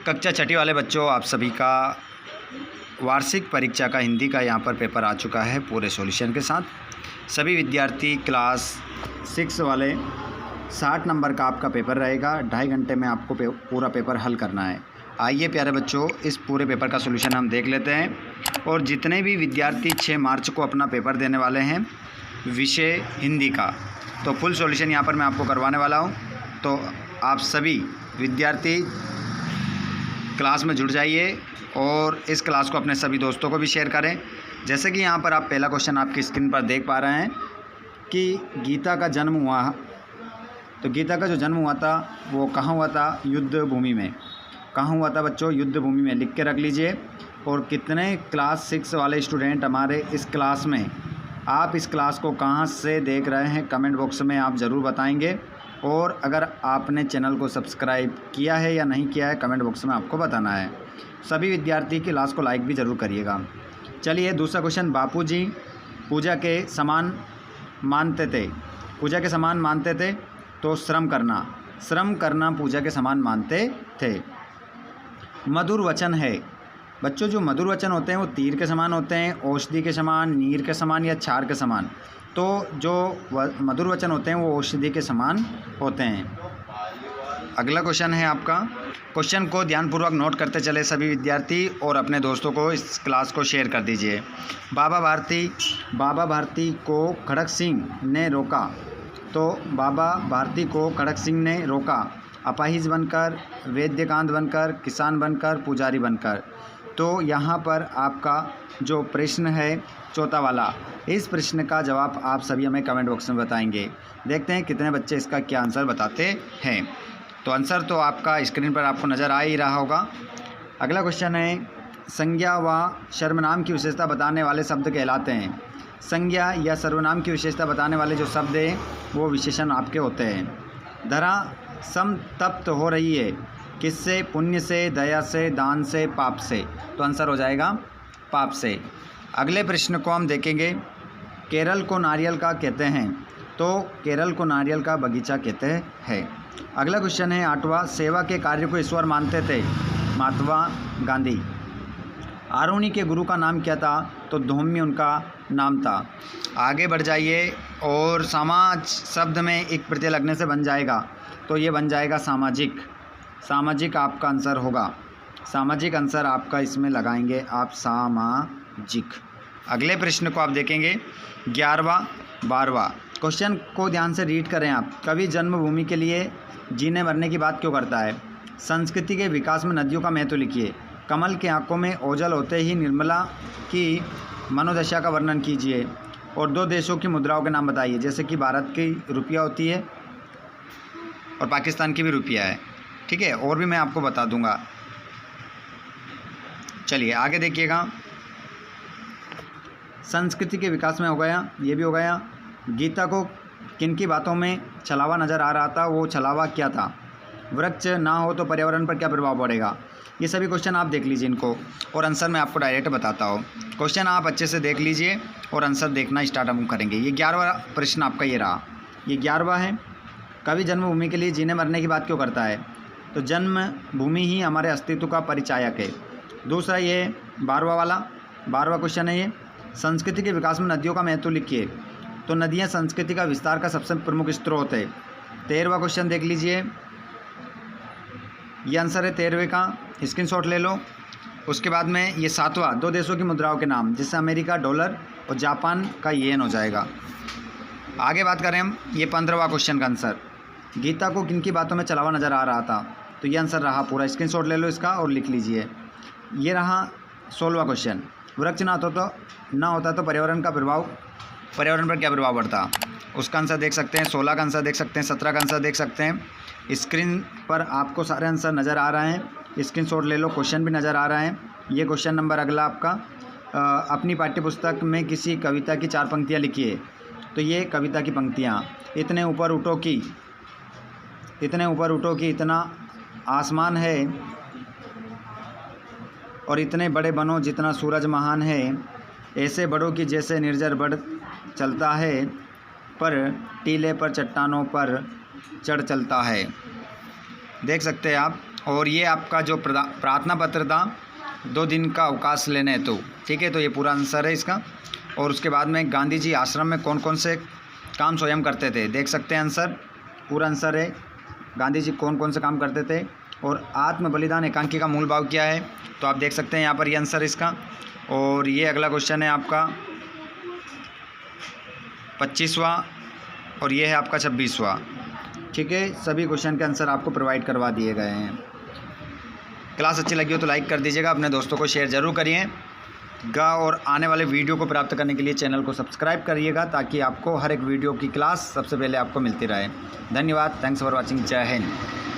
कक्षा छठी वाले बच्चों, आप सभी का वार्षिक परीक्षा का हिंदी का यहाँ पर पेपर आ चुका है पूरे सॉल्यूशन के साथ। सभी विद्यार्थी क्लास 6 वाले 60 नंबर का आपका पेपर रहेगा। 2.5 घंटे में आपको पूरा पेपर हल करना है। आइए प्यारे बच्चों, इस पूरे पेपर का सॉल्यूशन हम देख लेते हैं। और जितने भी विद्यार्थी 6 मार्च को अपना पेपर देने वाले हैं विषय हिंदी का, तो फुल सॉल्यूशन यहाँ पर मैं आपको करवाने वाला हूँ। तो आप सभी विद्यार्थी क्लास में जुड़ जाइए और इस क्लास को अपने सभी दोस्तों को भी शेयर करें। जैसे कि यहाँ पर आप पहला क्वेश्चन आपकी स्क्रीन पर देख पा रहे हैं कि गीता का जन्म हुआ, तो गीता का जो जन्म हुआ था वो कहाँ हुआ था? युद्ध भूमि में। कहाँ हुआ था बच्चों? युद्ध भूमि में। लिख के रख लीजिए। और कितने क्लास 6 वाले स्टूडेंट हमारे इस क्लास में, आप इस क्लास को कहाँ से देख रहे हैं कमेंट बॉक्स में आप ज़रूर बताएंगे। और अगर आपने चैनल को सब्सक्राइब किया है या नहीं किया है कमेंट बॉक्स में आपको बताना है। सभी विद्यार्थी क्लास को लाइक भी ज़रूर करिएगा। चलिए दूसरा क्वेश्चन, बापूजी पूजा के समान मानते थे। पूजा के समान मानते थे तो श्रम करना पूजा के समान मानते थे। मधुर वचन है बच्चों, जो मधुर वचन होते हैं वो तीर के समान होते हैं, औषधि के समान, नीर के समान या क्षार के समान। तो जो मधुर वचन होते हैं वो औषधि के समान होते हैं। अगला क्वेश्चन है आपका। क्वेश्चन को ध्यानपूर्वक नोट करते चले सभी विद्यार्थी और अपने दोस्तों को इस क्लास को शेयर कर दीजिए। बाबा भारती को खड़क सिंह ने रोका। तो बाबा भारती को खड़क सिंह ने रोका। अपाहिज बनकर, वैद्यकांत बनकर, किसान बनकर, पुजारी बनकर। तो यहाँ पर आपका जो प्रश्न है चौथा वाला, इस प्रश्न का जवाब आप सभी हमें कमेंट बॉक्स में बताएंगे। देखते हैं कितने बच्चे इसका क्या आंसर बताते हैं। तो आंसर तो आपका स्क्रीन पर आपको नज़र आ ही रहा होगा। अगला क्वेश्चन है, संज्ञा व सर्वनाम की विशेषता बताने वाले शब्द कहलाते हैं। संज्ञा या सर्वनाम की विशेषता बताने वाले जो शब्द हैं वो विशेषण आपके होते हैं। धरा समतप्त हो रही है, किससे? पुण्य से, दया से, दान से, पाप से। तो आंसर हो जाएगा पाप से। अगले प्रश्न को हम देखेंगे, केरल को नारियल का कहते हैं। तो केरल को नारियल का बगीचा कहते हैं। अगला क्वेश्चन है 8वां, सेवा के कार्य को ईश्वर मानते थे। महात्मा गांधी। आरुणि के गुरु का नाम क्या था? तो धौम्य उनका नाम था। आगे बढ़ जाइए और समाज शब्द में एक प्रत्यय लगने से बन जाएगा, तो ये बन जाएगा सामाजिक। सामाजिक आपका आंसर होगा। सामाजिक आंसर आपका इसमें लगाएंगे आप, सामाजिक। अगले प्रश्न को आप देखेंगे 11वां 12वां। क्वेश्चन को ध्यान से रीड करें आप। कवि जन्मभूमि के लिए जीने मरने की बात क्यों करता है? संस्कृति के विकास में नदियों का महत्व लिखिए। कमल की आंखों में ओझल होते ही निर्मला की मनोदशा का वर्णन कीजिए। और 2 देशों की मुद्राओं के नाम बताइए। जैसे कि भारत की रुपया होती है और पाकिस्तान की भी रुपया है, ठीक है। और भी मैं आपको बता दूंगा। चलिए आगे देखिएगा। संस्कृति के विकास में हो गया, ये भी हो गया। गीता को किन की बातों में छलावा नज़र आ रहा था? वो छलावा क्या था? वृक्ष ना हो तो पर्यावरण पर क्या प्रभाव पड़ेगा? ये सभी क्वेश्चन आप देख लीजिए इनको, और आंसर मैं आपको डायरेक्ट बताता हूँ। क्वेश्चन आप अच्छे से देख लीजिए और आंसर देखना स्टार्ट हम करेंगे। ये 11वां प्रश्न आपका ये रहा। ये 11वां है, कवि जन्मभूमि के लिए जीने मरने की बात क्यों करता है? तो जन्मभूमि ही हमारे अस्तित्व का परिचायक है। दूसरा ये 12वां वाला 12वां क्वेश्चन है ये, संस्कृति के विकास में नदियों का महत्व लिखिए। तो नदियाँ संस्कृति का विस्तार का सबसे प्रमुख स्रोत है। 13वां क्वेश्चन देख लीजिए, ये आंसर है 13वें का, स्क्रीनशॉट ले लो। उसके बाद में ये 7वां, 2 देशों की मुद्राओं के नाम, जिससे अमेरिका डॉलर और जापान का येन हो जाएगा। आगे बात करें हम, ये 15वां क्वेश्चन का आंसर, गीता को किन की बातों में चलावा नज़र आ रहा था? तो ये आंसर रहा पूरा, स्क्रीनशॉट ले लो इसका और लिख लीजिए। ये रहा 16वां क्वेश्चन, वृक्ष ना होता तो पर्यावरण पर क्या प्रभाव पड़ता? उसका आंसर देख सकते हैं। 16 का आंसर देख सकते हैं, 17 का आंसर देख सकते हैं। स्क्रीन पर आपको सारे आंसर नज़र आ रहे हैं, स्क्रीनशॉट ले लो। क्वेश्चन भी नज़र आ रहा है। ये क्वेश्चन नंबर अगला आपका, अपनी पाठ्यपुस्तक में किसी कविता की 4 पंक्तियाँ लिखिए। तो ये कविता की पंक्तियाँ, इतने ऊपर उठो कि इतना आसमान है, और इतने बड़े बनो जितना सूरज महान है, ऐसे बढ़ो कि जैसे निर्जर बढ़ चलता है, पर टीले पर चट्टानों पर चढ़ चलता है। देख सकते हैं आप, और ये आपका जो प्रार्थना पत्र था 2 दिन का अवकाश लेने हेतु, ठीक है। तो ये पूरा आंसर है इसका। और उसके बाद में गांधी जी आश्रम में कौन कौन से काम स्वयं करते थे, देख सकते हैं आंसर, पूरा आंसर है गांधी जी कौन कौन से काम करते थे। और आत्म बलिदान एकांकी का मूल भाव क्या है, तो आप देख सकते हैं यहाँ पर ये आंसर इसका। और ये अगला क्वेश्चन है आपका 25वां और ये है आपका 26वां, ठीक है। सभी क्वेश्चन के आंसर आपको प्रोवाइड करवा दिए गए हैं। क्लास अच्छी लगी हो तो लाइक कर दीजिएगा, अपने दोस्तों को शेयर ज़रूर करिएगा और आने वाले वीडियो को प्राप्त करने के लिए चैनल को सब्सक्राइब करिएगा ताकि आपको हर एक वीडियो की क्लास सबसे पहले आपको मिलती रहे। धन्यवाद। Thanks for watching. जय हिंद।